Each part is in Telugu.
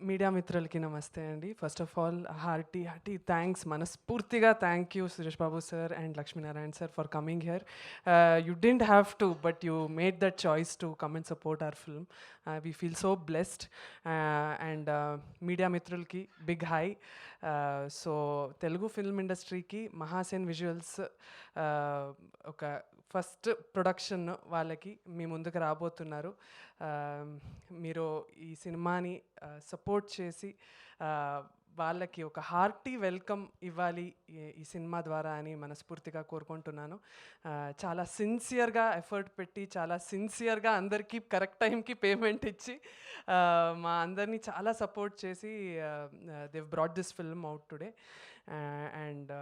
మీడియా మిత్రులకి నమస్తే అండి. First of all hearty thanks, మనస్ఫూర్తిగా thank you Suresh Babu sir and Lakshminarayana sir for coming here. You didn't have to, but you made that choice to come and support our film. We feel so blessed. And media మిత్రులకి big hi. So Telugu film ఇండస్ట్రీకి మహాసేన్ విజువల్స్ ఒక ఫస్ట్ ప్రొడక్షన్ వాళ్ళకి మీ ముందుకు రాబోతున్నారు. మీరు ఈ సినిమాని సపోర్ట్ చేసి వాళ్ళకి ఒక హార్టీ వెల్కమ్ ఇవ్వాలి ఈ సినిమా ద్వారా అని మనస్ఫూర్తిగా కోరుకుంటున్నాను. చాలా సిన్సియర్గా ఎఫర్ట్ పెట్టి, చాలా సిన్సియర్గా అందరికీ కరెక్ట్ టైంకి పేమెంట్ ఇచ్చి మా అందరినీ చాలా సపోర్ట్ చేసి they brought this film out today. And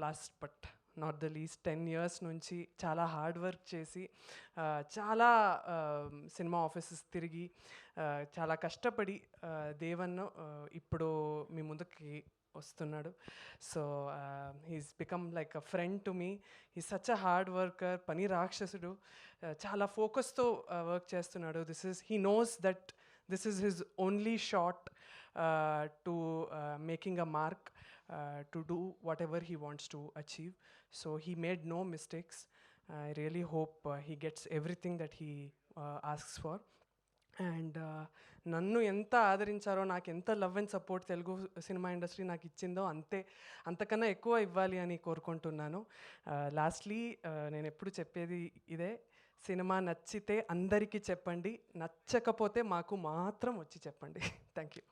last but not the least 10 years నుంచి చాలా హార్డ్ వర్క్ చేసి చాలా సినిమా ఆఫీసెస్ తిరిగి చాలా కష్టపడి దేవన్ ఇప్పుడు మీ ముందుకి వస్తున్నాడు. So he's become like a friend to me. He's such a hard worker, పని రాక్షసుడు. చాలా ఫోకస్తో వర్క్ చేస్తున్నాడు. He knows that this is his only shot to making a mark, to do whatever he wants to achieve. So he made no mistakes. I really hope he gets everything that he asks for. And నన్ను ఎంత ఆదరించారో, నాకు ఎంత love and support Telugu cinema industry నాకు ఇచ్చిందో అంతకన్నా ఎక్కువ ఇవ్వాలి అని కోరుకుంటున్నాను. లాస్ట్లీ నేను ఎప్పుడు చెప్పేది ఇదే, సినిమా నచ్చితే అందరికీ చెప్పండి, నచ్చకపోతే మాకు మాత్రం వచ్చి చెప్పండి. Thank you.